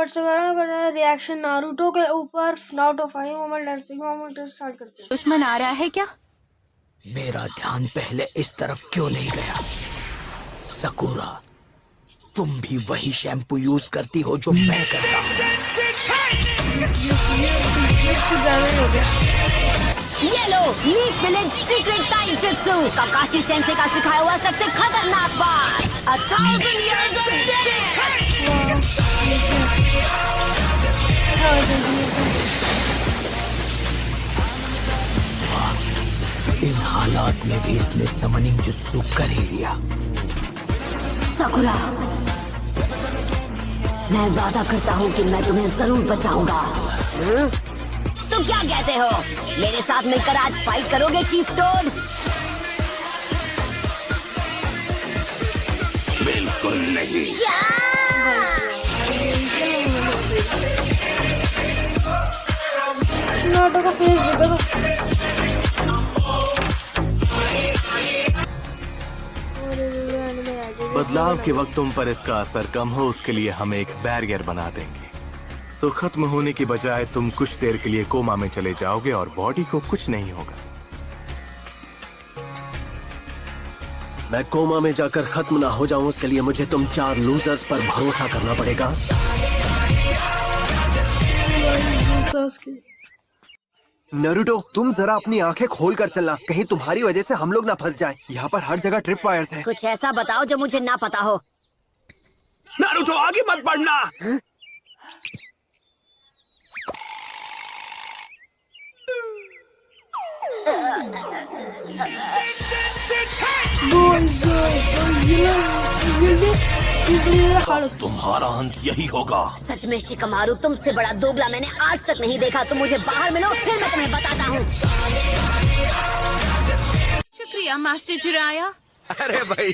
Reaction Naruto के ऊपर Naruto five moment and six moment start करते हैं। दुश्मन आ रहा है क्या? मेरा ध्यान पहले इस तरफ क्यों नहीं गया? सकुरा, तुम भी वही शैम्पू यूज करती हो जो मैं करता हूँ। ये लो, leaf village secret time jutsu, Kakashi sensei का सिखाया हुआ सबसे खतरनाक बात, 1000 years of इन हालात में भी इसने समनिंग जुत्सु कर ही लिया। सकुरा, मैं वादा करता हूँ कि मैं तुम्हें जरूर बचाऊंगा। तुम क्या कहते हो? मेरे साथ मिलकर आज फाइट करोगे चीफ टोड? बिल्कुल नहीं। क्या? नारुतो का फेस देखो तो बदलाव के वक्त तुम पर इसका असर कम हो, उसके लिए हम एक बैरियर बना देंगे। तो खत्म होने की बजाय तुम कुछ देर के लिए कोमा में चले जाओगे और बॉडी को कुछ नहीं होगा। मैं कोमा में जाकर खत्म ना हो जाऊं, उसके लिए मुझे तुम 4 लूजर्स पर भरोसा करना पड़ेगा। नरूटो, तुम जरा अपनी आंखें खोल कर चलना, कहीं तुम्हारी वजह से हम लोग ना फंस जाएं। यहाँ पर हर जगह ट्रिप वायर्स हैं। कुछ ऐसा बताओ जो मुझे ना पता हो। नारुतो, आगे मत बढ़ना। तुम्हारा अंत यही होगा। सच में शिकमारू, तुमसे बड़ा दोगला मैंने आज तक नहीं देखा। तुम मुझे बाहर मिलो, फिर मैं तुम्हें बताता हूँ। शुक्रिया मास्टर जिराया। अरे भाई,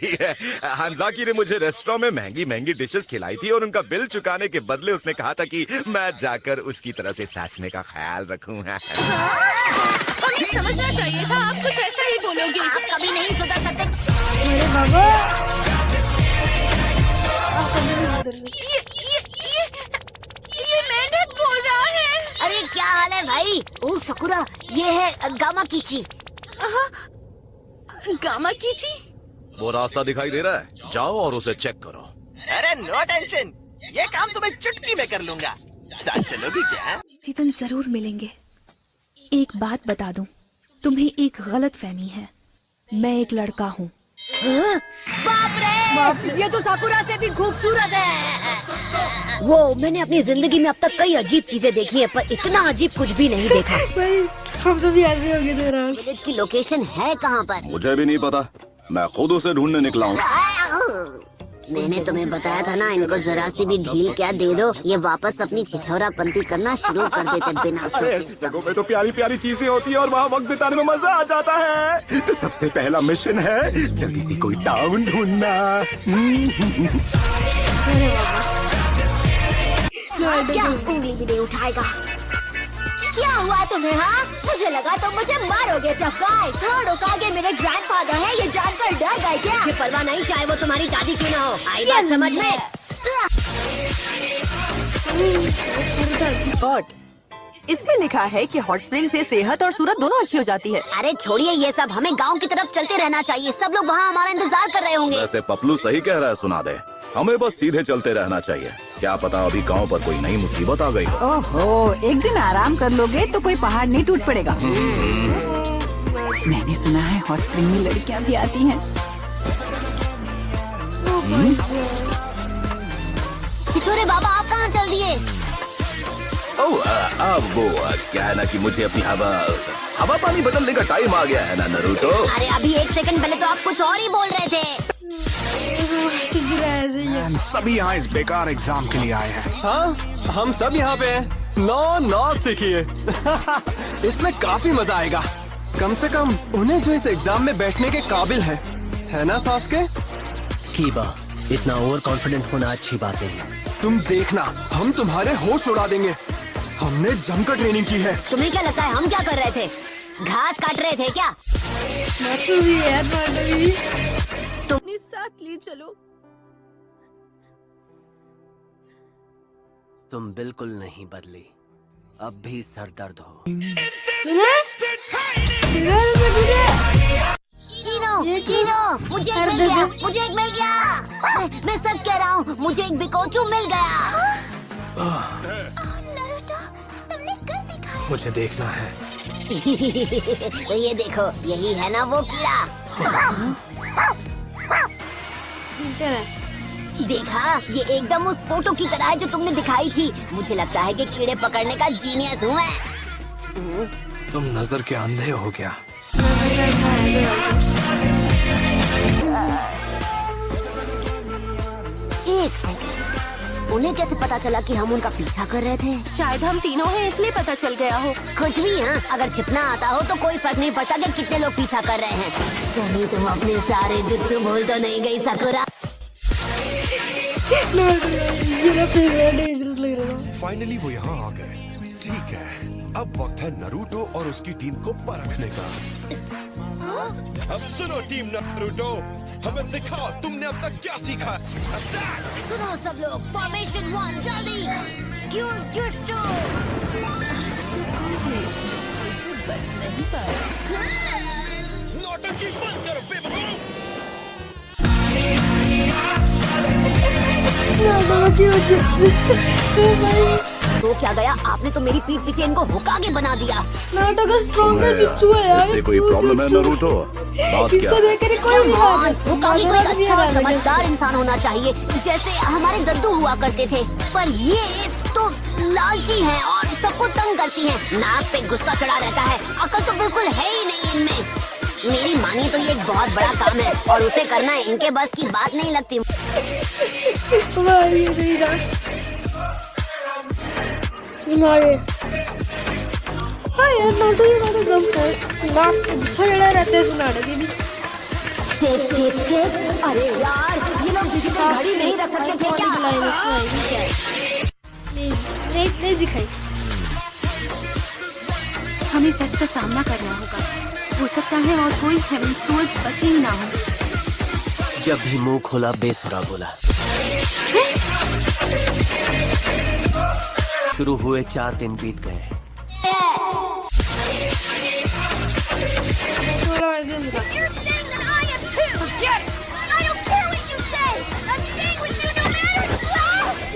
हंजाकी ने मुझे रेस्टोरेंट में महंगी महंगी डिशेस खिलाई थी और उनका बिल चुकाने के बदले उसने कहा था कि मैं जाकर उसकी तरह से साचने का ख्याल रखूं। हमें समझना चाहिए था, आप कुछ ऐसा ही बोलोगे। आप कभी नहीं सुधर सकते। अरे बाबा, आप कभी नहीं सुधर सकते। ये मेंढक बोल रहा है। अरे क्या हाल है भाई? ओ सकुरा, ये है गामा कीची। गामा कीची? वो रास्ता दिखाई दे रहा है, जाओ और उसे चेक करो। अरे नो टेंशन, ये काम तुम्हें चुटकी में कर लूंगा। साथ चलोगी क्या? जीवन जरूर मिलेंगे। एक बात बता दूं, तुम्हें एक गलत फहमी है। मैं एक लड़का हूँ। बाप रे, ये तो साकुरा से भी खूबसूरत है। वो मैंने अपनी जिंदगी में अब तक कई अजीब चीजें देखी है, पर इतना अजीब कुछ भी नहीं देखा। भाई हम सभी ऐसे हो गए थे यार। विलेज की लोकेशन है कहाँ पर? मुझे भी नहीं पता, मैं खुद उसे ढूंढने निकला हूँ। मैंने तुम्हें बताया था ना, इनको जरा सी भी ढील क्या दे दो, ये वापस अपनी छिछोरापंती करना शुरू कर देते बिना सोचे। ऐसी जगहों में तो प्यारी प्यारी चीजें होती है और वहाँ वक्त बिताने में मजा आ जाता है। तो सबसे पहला मिशन है जल्दी से कोई टाउन ढूंढना। क्या उंगली भी नहीं उठाएगा? क्या हुआ तुम्हें? हाँ, मुझे लगा तुम मुझे मारोगे। चफाई थोड़ा आगे मेरे ग्रैंडफादर है, ये जानकर डर गए क्या? मुझे परवाह नहीं, चाहे वो तुम्हारी दादी क्यों ना हो। आई बात समझ में? इसमें लिखा है कि हॉट स्प्रिंग से सेहत और सूरत दोनों अच्छी हो जाती है। अरे छोड़िए ये सब, हमें गांव की तरफ चलते रहना चाहिए। सब लोग वहाँ हमारा इंतजार कर रहे होंगे। वैसे पपलू सही कह रहा है, सुना दे, हमें बस सीधे चलते रहना चाहिए। क्या पता अभी गांव पर कोई नई मुसीबत आ गई हो। ओहो, एक दिन आराम कर लोगे तो कोई पहाड़ नहीं टूट पड़ेगा। मैंने सुना है हॉट स्प्रिंग में लड़कियां भी आती हैं। छोरे बाबा, आप कहाँ चल दिए? अब वो क्या है ना कि मुझे अपनी हवा पानी बदलने का टाइम आ गया है ना नरूटो। अरे अभी 1 सेकंड पहले तो आप कुछ और ही बोल रहे थे। हम सभी यहाँ इस बेकार एग्जाम के लिए आए हैं। हाँ, हम सब यहाँ पे हैं। 9 सीखिए। इसमें काफी मजा आएगा। कम से कम उन्हें जो इस एग्जाम में बैठने के काबिल है ना सास्के? कीबा, इतना ओवर कॉन्फिडेंट होना अच्छी बात नहीं है। तुम देखना, हम तुम्हारे होश उड़ा देंगे। हमने जमकर ट्रेनिंग की है। तुम्हें क्या लगता है हम क्या कर रहे थे? घास काट रहे थे क्या? तुम साथ ले चलो। तुम बिल्कुल नहीं बदली, अब भी सर दर्द हो। कीनो, मुझे एक मिल गया, मुझे एक मिल गया। मैं सच कह रहा हूँ, मुझे एक बिकोचू मिल गया। तुमने कर दिखाया। मुझे देखना है। तो ये देखो, यही है ना वो कीड़ा। देखा, ये एकदम उस फोटो की तरह है जो तुमने दिखाई थी। मुझे लगता है कि कीड़े पकड़ने का जीनियस हूँ मैं। तुम नजर के अंधे हो क्या? एक सेकंड, उन्हें कैसे पता चला कि हम उनका पीछा कर रहे थे? शायद हम तीनों हैं इसलिए पता चल गया हो। कुछ भी हाँ, अगर छिपना आता हो तो कोई फर्क नहीं पड़ता कि कितने लोग पीछा कर रहे हैं। कहीं तुम अपने सारे जुत्सु भूल तो नहीं गई साकुरा? फाइनली वो यहाँ आ गए। ठीक है, अब वक्त है नारुतो और उसकी टीम को परखने का। अब सुनो टीम नारुतो, हमें दिखाओ तुमने अब तक क्या सीखा। सुनो सब लोग, फॉर्मेशन 1 जल्दी। क्यूर्जुत्सु। बच नहीं पाए। नौटंकी बंद करो बेवकूफ। तो क्या गया, आपने तो मेरी पीठ पीछे इनको हुकागे बना दिया। नाटो का स्ट्रॉन्गेस्ट जुत्सु है यार। इससे कोई प्रॉब्लम है नारुतो? बात क्या? इसको देख कर कोई हुकागे को एक अच्छा और समझदार इंसान होना चाहिए, जैसे हमारे दद्दू हुआ करते थे। पर ये तो लालची हैं और सबको तंग करती हैं। नाक पे गुस्सा चढ़ा रहता है, अकल तो बिल्कुल है ही नहीं इनमें। मेरी मानिए तो ये एक बहुत बड़ा काम है और उसे करना इनके बस की बात नहीं लगती। हाँ यार, नाटो ये नाटो गम है। नाक पे गुस्सा चढ़ा रहता है इस नाटो के भी। अरे यार, ये लोग डिजिटल घड़ी नहीं रख सकते थे क्या? नहीं दिखाई। हमें सच का सामना करना होगा। हो सकता है और कोई हेवन सोर्स बचे ही ना हो। जब भी मुंह खोला बेसुरा बोला। शुरू हुए 4 दिन बीत गए।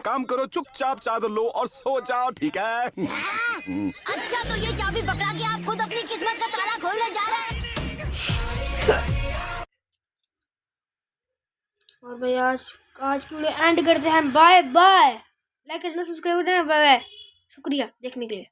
काम करो, चुपचाप चादर लो और सो जाओ, ठीक है? अच्छा, तो ये चाबी पकड़ा के आप खुद अपनी किस्मत का ताला खोलने जा रहे हैं। और भाई आज की वीडियो एंड करते हैं। Bye bye. लाइक करना, सब्सक्राइब करना। Bye bye. शुक्रिया देखने के लिए।